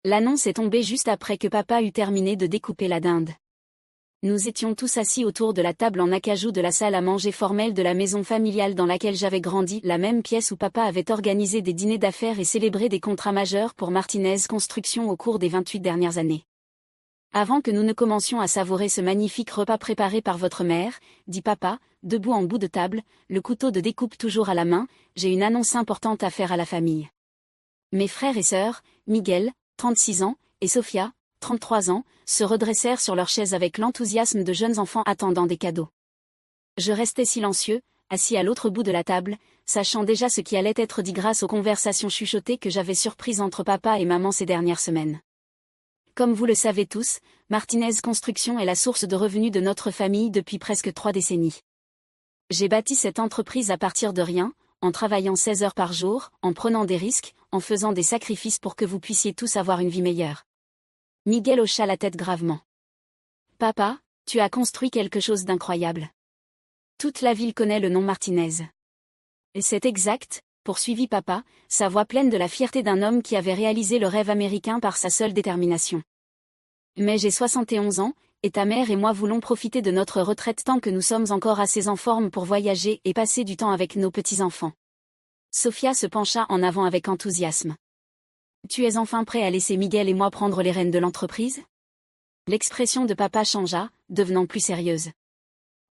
L'annonce est tombée juste après que papa eut terminé de découper la dinde. Nous étions tous assis autour de la table en acajou de la salle à manger formelle de la maison familiale dans laquelle j'avais grandi, la même pièce où papa avait organisé des dîners d'affaires et célébré des contrats majeurs pour Martinez Construction au cours des 28 dernières années. Avant que nous ne commencions à savourer ce magnifique repas préparé par votre mère, dit papa, debout en bout de table, le couteau de découpe toujours à la main, j'ai une annonce importante à faire à la famille. Mes frères et sœurs, Miguel, 36 ans, et Sofia, 33 ans, se redressèrent sur leurs chaises avec l'enthousiasme de jeunes enfants attendant des cadeaux. Je restais silencieux, assis à l'autre bout de la table, sachant déjà ce qui allait être dit grâce aux conversations chuchotées que j'avais surprises entre papa et maman ces dernières semaines. Comme vous le savez tous, Martinez Construction est la source de revenus de notre famille depuis presque 3 décennies. J'ai bâti cette entreprise à partir de rien, en travaillant 16 heures par jour, en prenant des risques, en faisant des sacrifices pour que vous puissiez tous avoir une vie meilleure. Miguel hocha la tête gravement. Papa, tu as construit quelque chose d'incroyable. Toute la ville connaît le nom Martinez. Et c'est exact, poursuivit papa, sa voix pleine de la fierté d'un homme qui avait réalisé le rêve américain par sa seule détermination. Mais j'ai 71 ans, et ta mère et moi voulons profiter de notre retraite tant que nous sommes encore assez en forme pour voyager et passer du temps avec nos petits-enfants. Sofia se pencha en avant avec enthousiasme. Tu es enfin prêt à laisser Miguel et moi prendre les rênes de l'entreprise ? L'expression de papa changea, devenant plus sérieuse.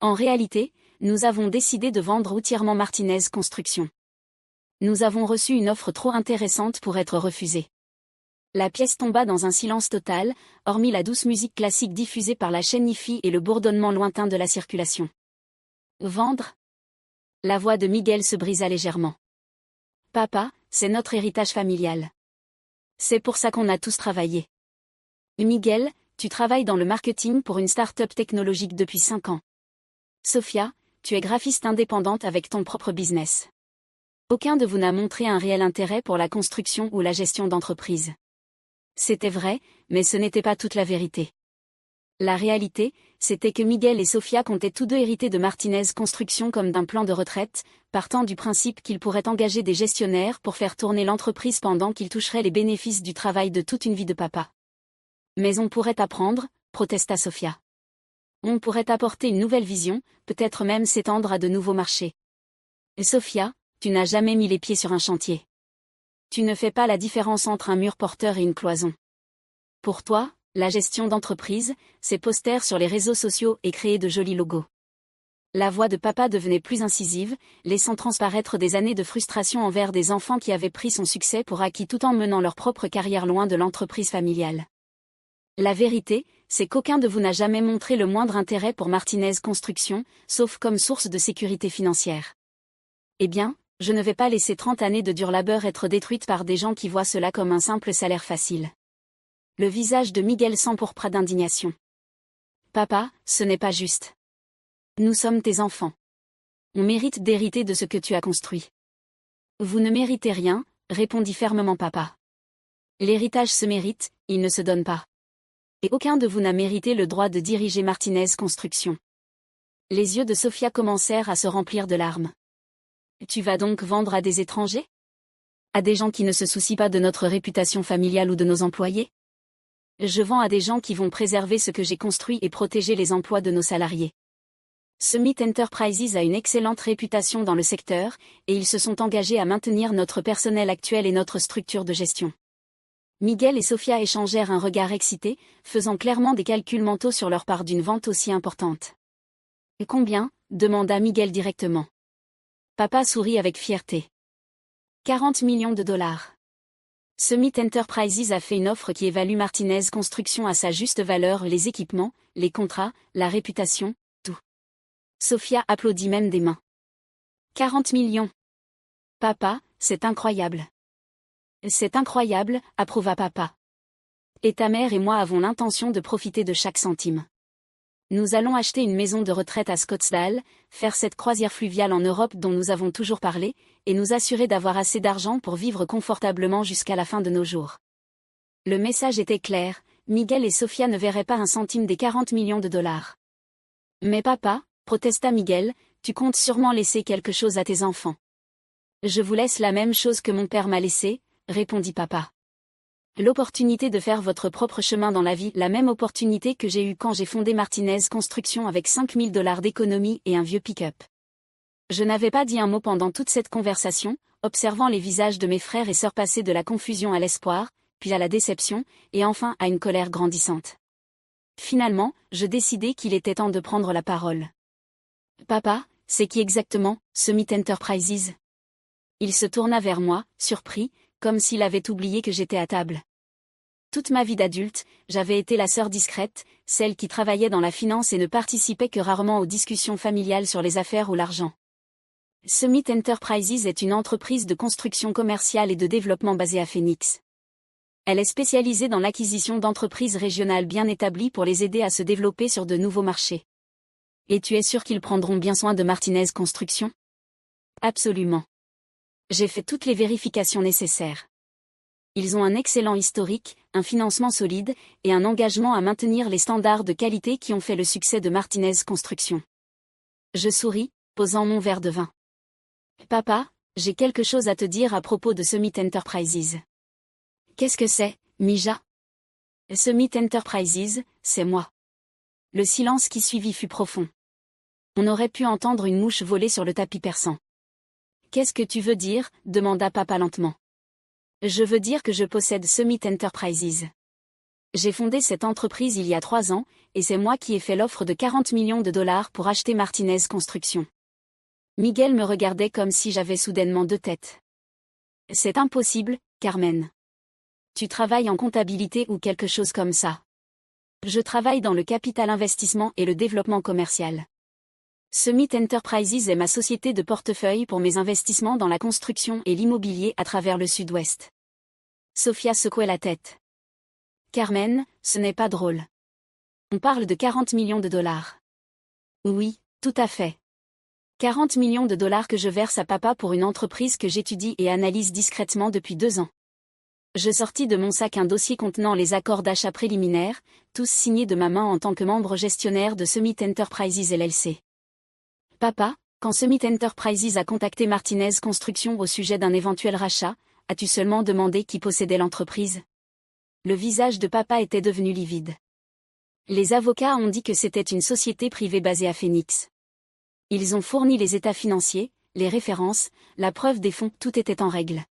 En réalité, nous avons décidé de vendre entièrement Martinez Construction. Nous avons reçu une offre trop intéressante pour être refusée. La pièce tomba dans un silence total, hormis la douce musique classique diffusée par la chaîne IFI et le bourdonnement lointain de la circulation. Vendre ? La voix de Miguel se brisa légèrement. Papa, c'est notre héritage familial. C'est pour ça qu'on a tous travaillé. Miguel, tu travailles dans le marketing pour une start-up technologique depuis 5 ans. Sofia, tu es graphiste indépendante avec ton propre business. Aucun de vous n'a montré un réel intérêt pour la construction ou la gestion d'entreprise. C'était vrai, mais ce n'était pas toute la vérité. La réalité, c'était que Miguel et Sofia comptaient tous deux hériter de Martinez Construction comme d'un plan de retraite, partant du principe qu'ils pourraient engager des gestionnaires pour faire tourner l'entreprise pendant qu'ils toucheraient les bénéfices du travail de toute une vie de papa. Mais on pourrait apprendre, protesta Sofia. On pourrait apporter une nouvelle vision, peut-être même s'étendre à de nouveaux marchés. Et Sofia, tu n'as jamais mis les pieds sur un chantier. Tu ne fais pas la différence entre un mur porteur et une cloison. Pour toi, la gestion d'entreprise, c'est poster sur les réseaux sociaux et créer de jolis logos. La voix de papa devenait plus incisive, laissant transparaître des années de frustration envers des enfants qui avaient pris son succès pour acquis tout en menant leur propre carrière loin de l'entreprise familiale. La vérité, c'est qu'aucun de vous n'a jamais montré le moindre intérêt pour Martinez Construction, sauf comme source de sécurité financière. Eh bien, je ne vais pas laisser 30 années de dur labeur être détruites par des gens qui voient cela comme un simple salaire facile. Le visage de Miguel s'empourpra d'indignation. Papa, ce n'est pas juste. Nous sommes tes enfants. On mérite d'hériter de ce que tu as construit. Vous ne méritez rien, répondit fermement papa. L'héritage se mérite, il ne se donne pas. Et aucun de vous n'a mérité le droit de diriger Martinez Construction. Les yeux de Sofia commencèrent à se remplir de larmes. Tu vas donc vendre à des étrangers ? À des gens qui ne se soucient pas de notre réputation familiale ou de nos employés ? Je vends à des gens qui vont préserver ce que j'ai construit et protéger les emplois de nos salariés. Summit Enterprises a une excellente réputation dans le secteur, et ils se sont engagés à maintenir notre personnel actuel et notre structure de gestion. Miguel et Sofia échangèrent un regard excité, faisant clairement des calculs mentaux sur leur part d'une vente aussi importante. « Et combien ?» demanda Miguel directement. Papa sourit avec fierté. 40 millions de dollars. Summit Enterprises a fait une offre qui évalue Martinez Construction à sa juste valeur, les équipements, les contrats, la réputation, tout. Sofia applaudit même des mains. 40 millions. Papa, c'est incroyable. C'est incroyable, approuva papa. Et ta mère et moi avons l'intention de profiter de chaque centime. Nous allons acheter une maison de retraite à Scottsdale, faire cette croisière fluviale en Europe dont nous avons toujours parlé, et nous assurer d'avoir assez d'argent pour vivre confortablement jusqu'à la fin de nos jours. Le message était clair, Miguel et Sofia ne verraient pas un centime des 40 millions de dollars. Mais papa, protesta Miguel, tu comptes sûrement laisser quelque chose à tes enfants. Je vous laisse la même chose que mon père m'a laissé, répondit papa. L'opportunité de faire votre propre chemin dans la vie, la même opportunité que j'ai eue quand j'ai fondé Martinez Construction avec 5 000 $ d'économie et un vieux pick-up. Je n'avais pas dit un mot pendant toute cette conversation, observant les visages de mes frères et sœurs passer de la confusion à l'espoir, puis à la déception, et enfin à une colère grandissante. Finalement, je décidai qu'il était temps de prendre la parole. Papa, c'est qui exactement, Summit Enterprises? Il se tourna vers moi, surpris, comme s'il avait oublié que j'étais à table. Toute ma vie d'adulte, j'avais été la sœur discrète, celle qui travaillait dans la finance et ne participait que rarement aux discussions familiales sur les affaires ou l'argent. Summit Enterprises est une entreprise de construction commerciale et de développement basée à Phoenix. Elle est spécialisée dans l'acquisition d'entreprises régionales bien établies pour les aider à se développer sur de nouveaux marchés. Et tu es sûr qu'ils prendront bien soin de Martinez Construction? Absolument. J'ai fait toutes les vérifications nécessaires. Ils ont un excellent historique, un financement solide, et un engagement à maintenir les standards de qualité qui ont fait le succès de Martinez Construction. Je souris, posant mon verre de vin. Papa, j'ai quelque chose à te dire à propos de Summit Enterprises. Qu'est-ce que c'est, Mija? Summit Enterprises, c'est moi. Le silence qui suivit fut profond. On aurait pu entendre une mouche voler sur le tapis persan. Qu'est-ce que tu veux dire? Demanda papa lentement. Je veux dire que je possède Summit Enterprises. J'ai fondé cette entreprise il y a 3 ans, et c'est moi qui ai fait l'offre de 40 millions de $ pour acheter Martinez Construction. Miguel me regardait comme si j'avais soudainement 2 têtes. C'est impossible, Carmen. Tu travailles en comptabilité ou quelque chose comme ça. Je travaille dans le capital investissement et le développement commercial. Summit Enterprises est ma société de portefeuille pour mes investissements dans la construction et l'immobilier à travers le Sud-Ouest. Sophia secouait la tête. Carmen, ce n'est pas drôle. On parle de 40 millions de $. Oui, tout à fait. 40 millions de $ que je verse à papa pour une entreprise que j'étudie et analyse discrètement depuis 2 ans. Je sortis de mon sac un dossier contenant les accords d'achat préliminaires, tous signés de ma main en tant que membre gestionnaire de Summit Enterprises LLC. Papa, quand Summit Enterprises a contacté Martinez Construction au sujet d'un éventuel rachat, as-tu seulement demandé qui possédait l'entreprise? Le visage de papa était devenu livide. Les avocats ont dit que c'était une société privée basée à Phoenix. Ils ont fourni les états financiers, les références, la preuve des fonds, tout était en règle.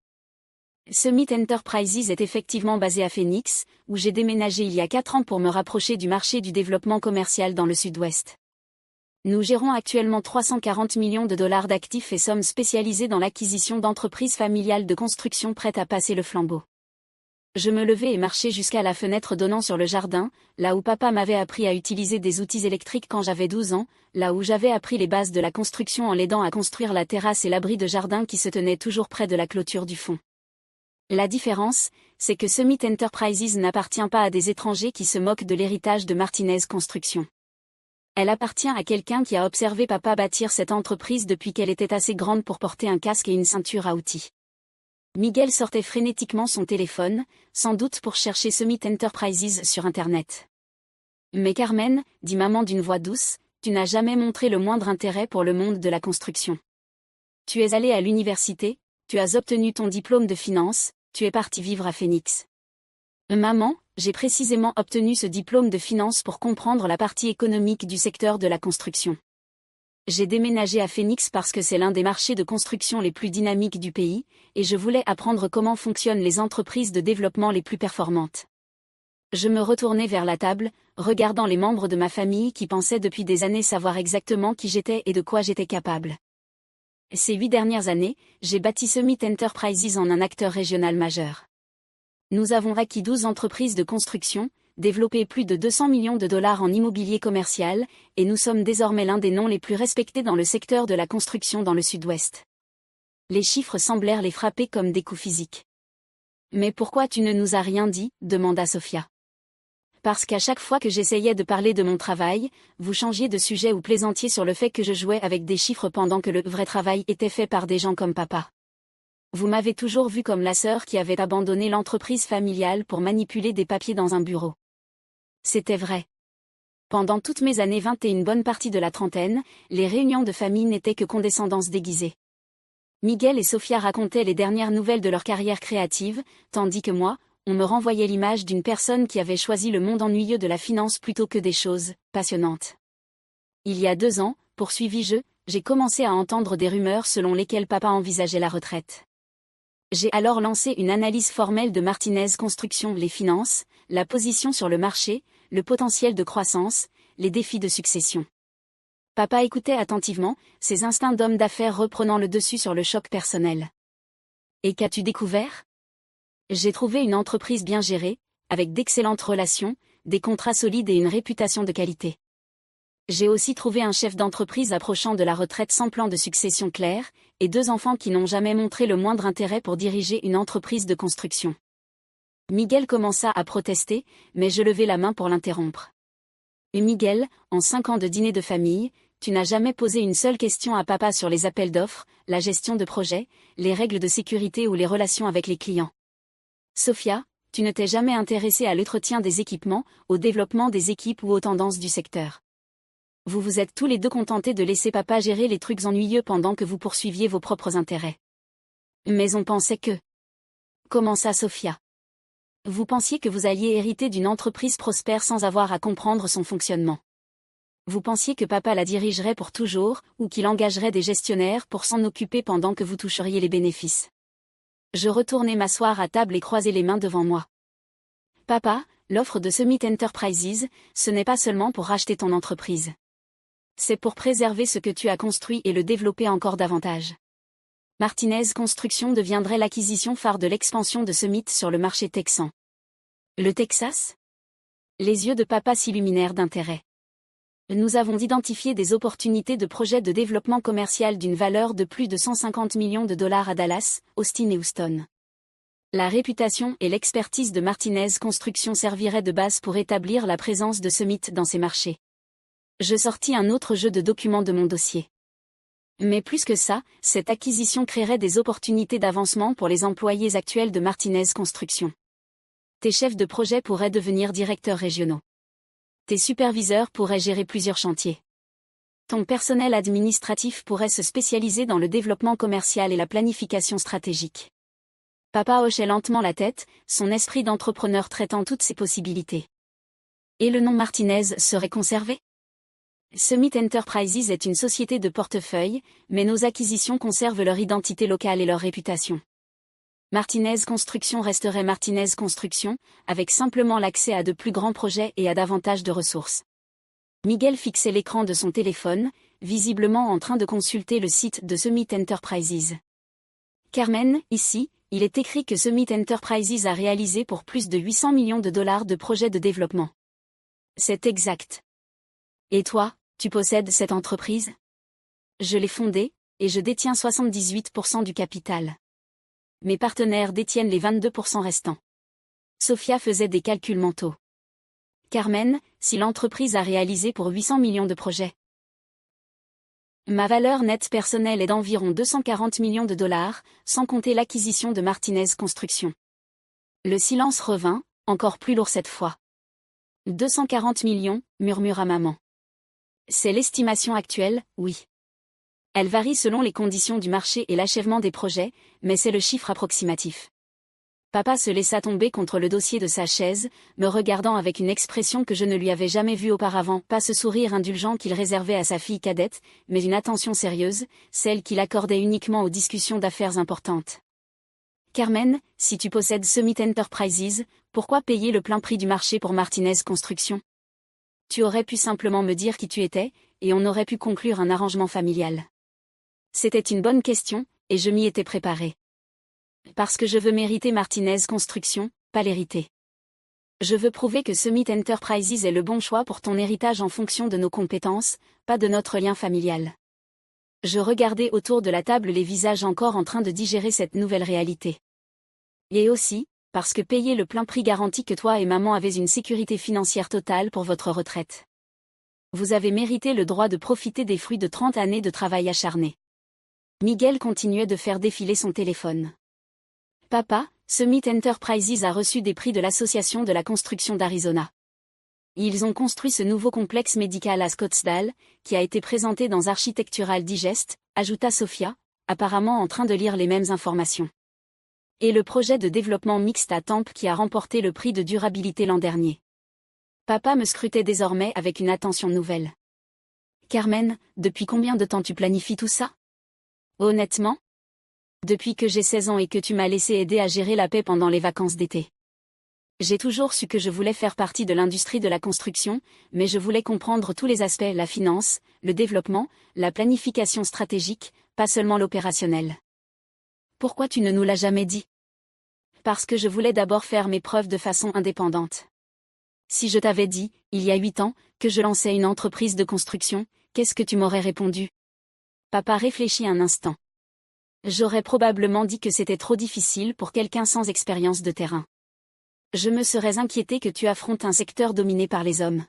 Summit Enterprises est effectivement basé à Phoenix, où j'ai déménagé il y a 4 ans pour me rapprocher du marché du développement commercial dans le Sud-Ouest. Nous gérons actuellement 340 millions de $ d'actifs et sommes spécialisés dans l'acquisition d'entreprises familiales de construction prêtes à passer le flambeau. Je me levai et marchai jusqu'à la fenêtre donnant sur le jardin, là où papa m'avait appris à utiliser des outils électriques quand j'avais 12 ans, là où j'avais appris les bases de la construction en l'aidant à construire la terrasse et l'abri de jardin qui se tenait toujours près de la clôture du fond. La différence, c'est que Summit Enterprises n'appartient pas à des étrangers qui se moquent de l'héritage de Martinez Construction. Elle appartient à quelqu'un qui a observé papa bâtir cette entreprise depuis qu'elle était assez grande pour porter un casque et une ceinture à outils. Miguel sortait frénétiquement son téléphone, sans doute pour chercher Summit Enterprises sur Internet. Mais Carmen, dit maman d'une voix douce, tu n'as jamais montré le moindre intérêt pour le monde de la construction. Tu es allée à l'université, tu as obtenu ton diplôme de finance, tu es partie vivre à Phoenix. Maman, j'ai précisément obtenu ce diplôme de finance pour comprendre la partie économique du secteur de la construction. J'ai déménagé à Phoenix parce que c'est l'un des marchés de construction les plus dynamiques du pays, et je voulais apprendre comment fonctionnent les entreprises de développement les plus performantes. Je me retournai vers la table, regardant les membres de ma famille qui pensaient depuis des années savoir exactement qui j'étais et de quoi j'étais capable. Ces 8 dernières années, j'ai bâti Summit Enterprises en un acteur régional majeur. Nous avons acquis 12 entreprises de construction, développé plus de 200 millions de $ en immobilier commercial, et nous sommes désormais l'un des noms les plus respectés dans le secteur de la construction dans le Sud-Ouest. Les chiffres semblèrent les frapper comme des coups physiques. Mais pourquoi tu ne nous as rien dit? Demanda Sophia. Parce qu'à chaque fois que j'essayais de parler de mon travail, vous changiez de sujet ou plaisantiez sur le fait que je jouais avec des chiffres pendant que le vrai travail était fait par des gens comme papa. Vous m'avez toujours vu comme la sœur qui avait abandonné l'entreprise familiale pour manipuler des papiers dans un bureau. C'était vrai. Pendant toutes mes années 20 et une bonne partie de la trentaine, les réunions de famille n'étaient que condescendance déguisée. Miguel et Sophia racontaient les dernières nouvelles de leur carrière créative, tandis que moi, on me renvoyait l'image d'une personne qui avait choisi le monde ennuyeux de la finance plutôt que des choses passionnantes. Il y a 2 ans, poursuivis-je, j'ai commencé à entendre des rumeurs selon lesquelles papa envisageait la retraite. J'ai alors lancé une analyse formelle de Martinez Construction, les finances, la position sur le marché, le potentiel de croissance, les défis de succession. Papa écoutait attentivement, ses instincts d'homme d'affaires reprenant le dessus sur le choc personnel. Et qu'as-tu découvert? J'ai trouvé une entreprise bien gérée, avec d'excellentes relations, des contrats solides et une réputation de qualité. J'ai aussi trouvé un chef d'entreprise approchant de la retraite sans plan de succession clair, et 2 enfants qui n'ont jamais montré le moindre intérêt pour diriger une entreprise de construction. Miguel commença à protester, mais je levai la main pour l'interrompre. Et Miguel, en 5 ans de dîner de famille, tu n'as jamais posé une seule question à papa sur les appels d'offres, la gestion de projet, les règles de sécurité ou les relations avec les clients. Sophia, tu ne t'es jamais intéressée à l'entretien des équipements, au développement des équipes ou aux tendances du secteur. Vous vous êtes tous les 2 contentés de laisser papa gérer les trucs ennuyeux pendant que vous poursuiviez vos propres intérêts. Mais on pensait que... Commença Sophia. Vous pensiez que vous alliez hériter d'une entreprise prospère sans avoir à comprendre son fonctionnement. Vous pensiez que papa la dirigerait pour toujours, ou qu'il engagerait des gestionnaires pour s'en occuper pendant que vous toucheriez les bénéfices. Je retournai m'asseoir à table et croisai les mains devant moi. Papa, l'offre de Summit Enterprises, ce n'est pas seulement pour racheter ton entreprise. C'est pour préserver ce que tu as construit et le développer encore davantage. Martinez Construction deviendrait l'acquisition phare de l'expansion de Summit sur le marché texan. Le Texas? Les yeux de papa s'illuminèrent d'intérêt. Nous avons identifié des opportunités de projets de développement commercial d'une valeur de plus de 150 millions de dollars à Dallas, Austin et Houston. La réputation et l'expertise de Martinez Construction serviraient de base pour établir la présence de Summit dans ces marchés. Je sortis un autre jeu de documents de mon dossier. Mais plus que ça, cette acquisition créerait des opportunités d'avancement pour les employés actuels de Martinez Construction. Tes chefs de projet pourraient devenir directeurs régionaux. Tes superviseurs pourraient gérer plusieurs chantiers. Ton personnel administratif pourrait se spécialiser dans le développement commercial et la planification stratégique. Papa hochait lentement la tête, son esprit d'entrepreneur traitant toutes ces possibilités. Et le nom Martinez serait conservé? Summit Enterprises est une société de portefeuille, mais nos acquisitions conservent leur identité locale et leur réputation. Martinez Construction resterait Martinez Construction, avec simplement l'accès à de plus grands projets et à davantage de ressources. Miguel fixait l'écran de son téléphone, visiblement en train de consulter le site de Summit Enterprises. Carmen, ici, il est écrit que Summit Enterprises a réalisé pour plus de 800 millions de dollars de projets de développement. C'est exact. Et toi, tu possèdes cette entreprise? Je l'ai fondée, et je détiens 78% du capital. Mes partenaires détiennent les 22% restants. Sophia faisait des calculs mentaux. Carmen, si l'entreprise a réalisé pour 800 millions de projets. Ma valeur nette personnelle est d'environ 240 millions de dollars, sans compter l'acquisition de Martinez Construction. Le silence revint, encore plus lourd cette fois. 240 millions, murmura maman. C'est l'estimation actuelle, oui. Elle varie selon les conditions du marché et l'achèvement des projets, mais c'est le chiffre approximatif. Papa se laissa tomber contre le dossier de sa chaise, me regardant avec une expression que je ne lui avais jamais vue auparavant, pas ce sourire indulgent qu'il réservait à sa fille cadette, mais une attention sérieuse, celle qu'il accordait uniquement aux discussions d'affaires importantes. Carmen, si tu possèdes Summit Enterprises, pourquoi payer le plein prix du marché pour Martinez Construction? Tu aurais pu simplement me dire qui tu étais, et on aurait pu conclure un arrangement familial. C'était une bonne question, et je m'y étais préparé. Parce que je veux mériter Martinez Construction, pas l'hériter. Je veux prouver que Summit Enterprises est le bon choix pour ton héritage en fonction de nos compétences, pas de notre lien familial. Je regardais autour de la table les visages encore en train de digérer cette nouvelle réalité. Et aussi, parce que payer le plein prix garantit que toi et maman avez une sécurité financière totale pour votre retraite. Vous avez mérité le droit de profiter des fruits de 30 années de travail acharné. Miguel continuait de faire défiler son téléphone. Papa, Summit Enterprises a reçu des prix de l'Association de la construction d'Arizona. Ils ont construit ce nouveau complexe médical à Scottsdale, qui a été présenté dans Architectural Digest, ajouta Sophia, apparemment en train de lire les mêmes informations. Et le projet de développement mixte à Tampes qui a remporté le prix de durabilité l'an dernier. Papa me scrutait désormais avec une attention nouvelle. Carmen, depuis combien de temps tu planifies tout ça? Honnêtement? Depuis que j'ai 16 ans et que tu m'as laissé aider à gérer la paix pendant les vacances d'été. J'ai toujours su que je voulais faire partie de l'industrie de la construction, mais je voulais comprendre tous les aspects, la finance, le développement, la planification stratégique, pas seulement l'opérationnel. Pourquoi tu ne nous l'as jamais dit? Parce que je voulais d'abord faire mes preuves de façon indépendante. Si je t'avais dit, il y a 8 ans, que je lançais une entreprise de construction, qu'est-ce que tu m'aurais répondu? Papa réfléchit un instant. J'aurais probablement dit que c'était trop difficile pour quelqu'un sans expérience de terrain. Je me serais inquiété que tu affrontes un secteur dominé par les hommes.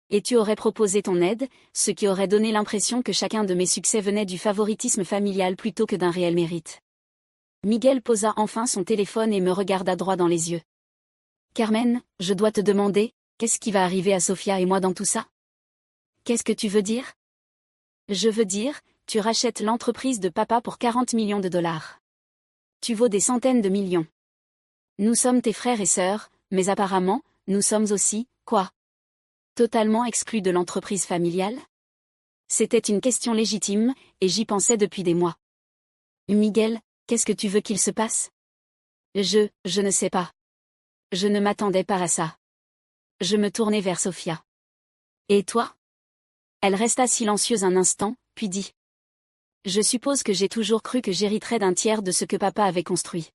Et tu aurais proposé ton aide, ce qui aurait donné l'impression que chacun de mes succès venait du favoritisme familial plutôt que d'un réel mérite. Miguel posa enfin son téléphone et me regarda droit dans les yeux. Carmen, je dois te demander, qu'est-ce qui va arriver à Sofia et moi dans tout ça? Qu'est-ce que tu veux dire? Je veux dire, tu rachètes l'entreprise de papa pour 40 millions de dollars. Tu vaux des centaines de millions. Nous sommes tes frères et sœurs, mais apparemment, nous sommes aussi, quoi? Totalement exclus de l'entreprise familiale? C'était une question légitime, et j'y pensais depuis des mois. Miguel, qu'est-ce que tu veux qu'il se passe? Je ne sais pas. Je ne m'attendais pas à ça. Je me tournai vers Sofia. Et toi? Elle resta silencieuse un instant, puis dit. Je suppose que j'ai toujours cru que j'hériterais d'un tiers de ce que papa avait construit.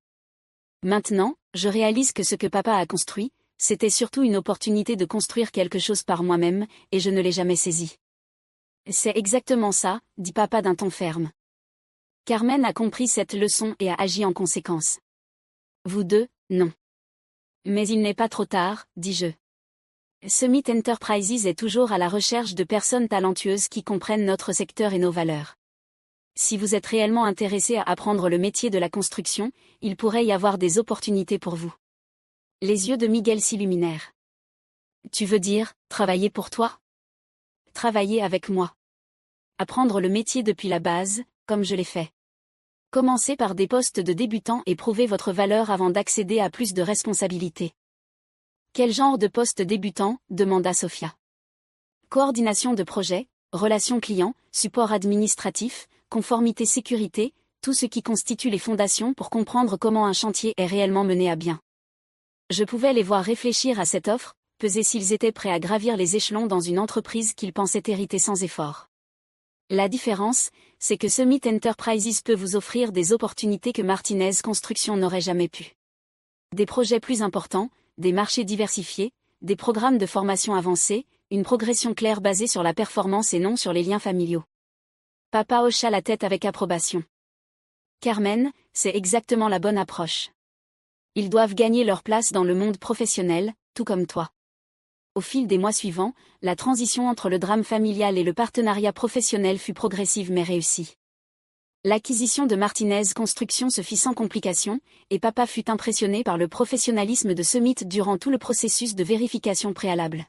Maintenant, je réalise que ce que papa a construit, c'était surtout une opportunité de construire quelque chose par moi-même, et je ne l'ai jamais saisi. C'est exactement ça, dit papa d'un ton ferme. Carmen a compris cette leçon et a agi en conséquence. Vous deux, non. Mais il n'est pas trop tard, dis-je. Summit Enterprises est toujours à la recherche de personnes talentueuses qui comprennent notre secteur et nos valeurs. Si vous êtes réellement intéressé à apprendre le métier de la construction, il pourrait y avoir des opportunités pour vous. Les yeux de Miguel s'illuminèrent. Tu veux dire, travailler pour toi? Travailler avec moi. Apprendre le métier depuis la base, comme je l'ai fait. Commencez par des postes de débutants et prouvez votre valeur avant d'accéder à plus de responsabilités. Quel genre de poste débutant? Demanda Sofia. Coordination de projet, relations clients, support administratif, conformité sécurité, tout ce qui constitue les fondations pour comprendre comment un chantier est réellement mené à bien. Je pouvais les voir réfléchir à cette offre, peser s'ils étaient prêts à gravir les échelons dans une entreprise qu'ils pensaient hériter sans effort. La différence, c'est que Summit Enterprises peut vous offrir des opportunités que Martinez Construction n'aurait jamais pu. Des projets plus importants, des marchés diversifiés, des programmes de formation avancés, une progression claire basée sur la performance et non sur les liens familiaux. Papa hocha la tête avec approbation. Carmen, c'est exactement la bonne approche. Ils doivent gagner leur place dans le monde professionnel, tout comme toi. Au fil des mois suivants, la transition entre le drame familial et le partenariat professionnel fut progressive mais réussie. L'acquisition de Martinez Construction se fit sans complication, et papa fut impressionné par le professionnalisme de Summit durant tout le processus de vérification préalable.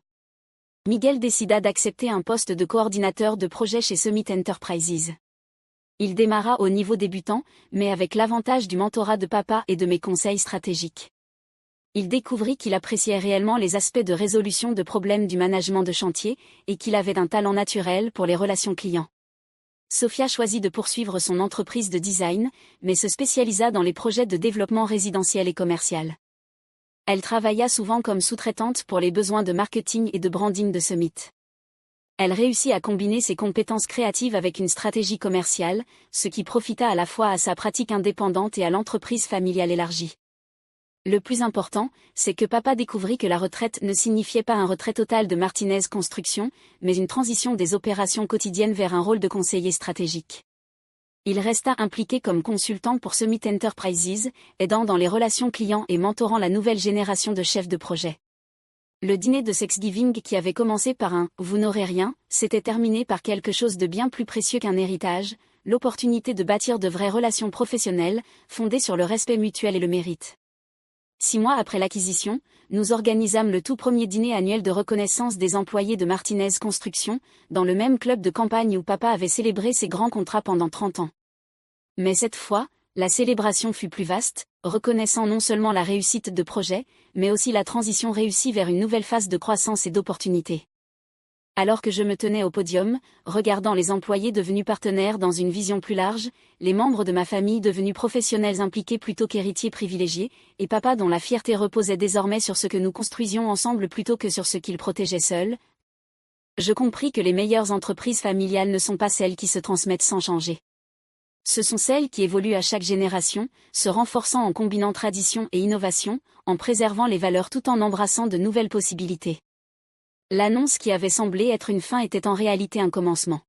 Miguel décida d'accepter un poste de coordinateur de projet chez Summit Enterprises. Il démarra au niveau débutant, mais avec l'avantage du mentorat de papa et de mes conseils stratégiques. Il découvrit qu'il appréciait réellement les aspects de résolution de problèmes du management de chantier, et qu'il avait un talent naturel pour les relations clients. Sofia choisit de poursuivre son entreprise de design, mais se spécialisa dans les projets de développement résidentiel et commercial. Elle travailla souvent comme sous-traitante pour les besoins de marketing et de branding de Summit. Elle réussit à combiner ses compétences créatives avec une stratégie commerciale, ce qui profita à la fois à sa pratique indépendante et à l'entreprise familiale élargie. Le plus important, c'est que papa découvrit que la retraite ne signifiait pas un retrait total de Martinez Construction, mais une transition des opérations quotidiennes vers un rôle de conseiller stratégique. Il resta impliqué comme consultant pour Summit Enterprises, aidant dans les relations clients et mentorant la nouvelle génération de chefs de projet. Le dîner de Thanksgiving qui avait commencé par un « vous n'aurez rien » s'était terminé par quelque chose de bien plus précieux qu'un héritage, l'opportunité de bâtir de vraies relations professionnelles, fondées sur le respect mutuel et le mérite. 6 mois après l'acquisition, nous organisâmes le tout premier dîner annuel de reconnaissance des employés de Martinez Construction, dans le même club de campagne où papa avait célébré ses grands contrats pendant 30 ans. Mais cette fois, La célébration fut plus vaste, reconnaissant non seulement la réussite de projet, mais aussi la transition réussie vers une nouvelle phase de croissance et d'opportunité. Alors que je me tenais au podium, regardant les employés devenus partenaires dans une vision plus large, les membres de ma famille devenus professionnels impliqués plutôt qu'héritiers privilégiés, et papa dont la fierté reposait désormais sur ce que nous construisions ensemble plutôt que sur ce qu'il protégeait seul, je compris que les meilleures entreprises familiales ne sont pas celles qui se transmettent sans changer. Ce sont celles qui évoluent à chaque génération, se renforçant en combinant tradition et innovation, en préservant les valeurs tout en embrassant de nouvelles possibilités. L'annonce qui avait semblé être une fin était en réalité un commencement.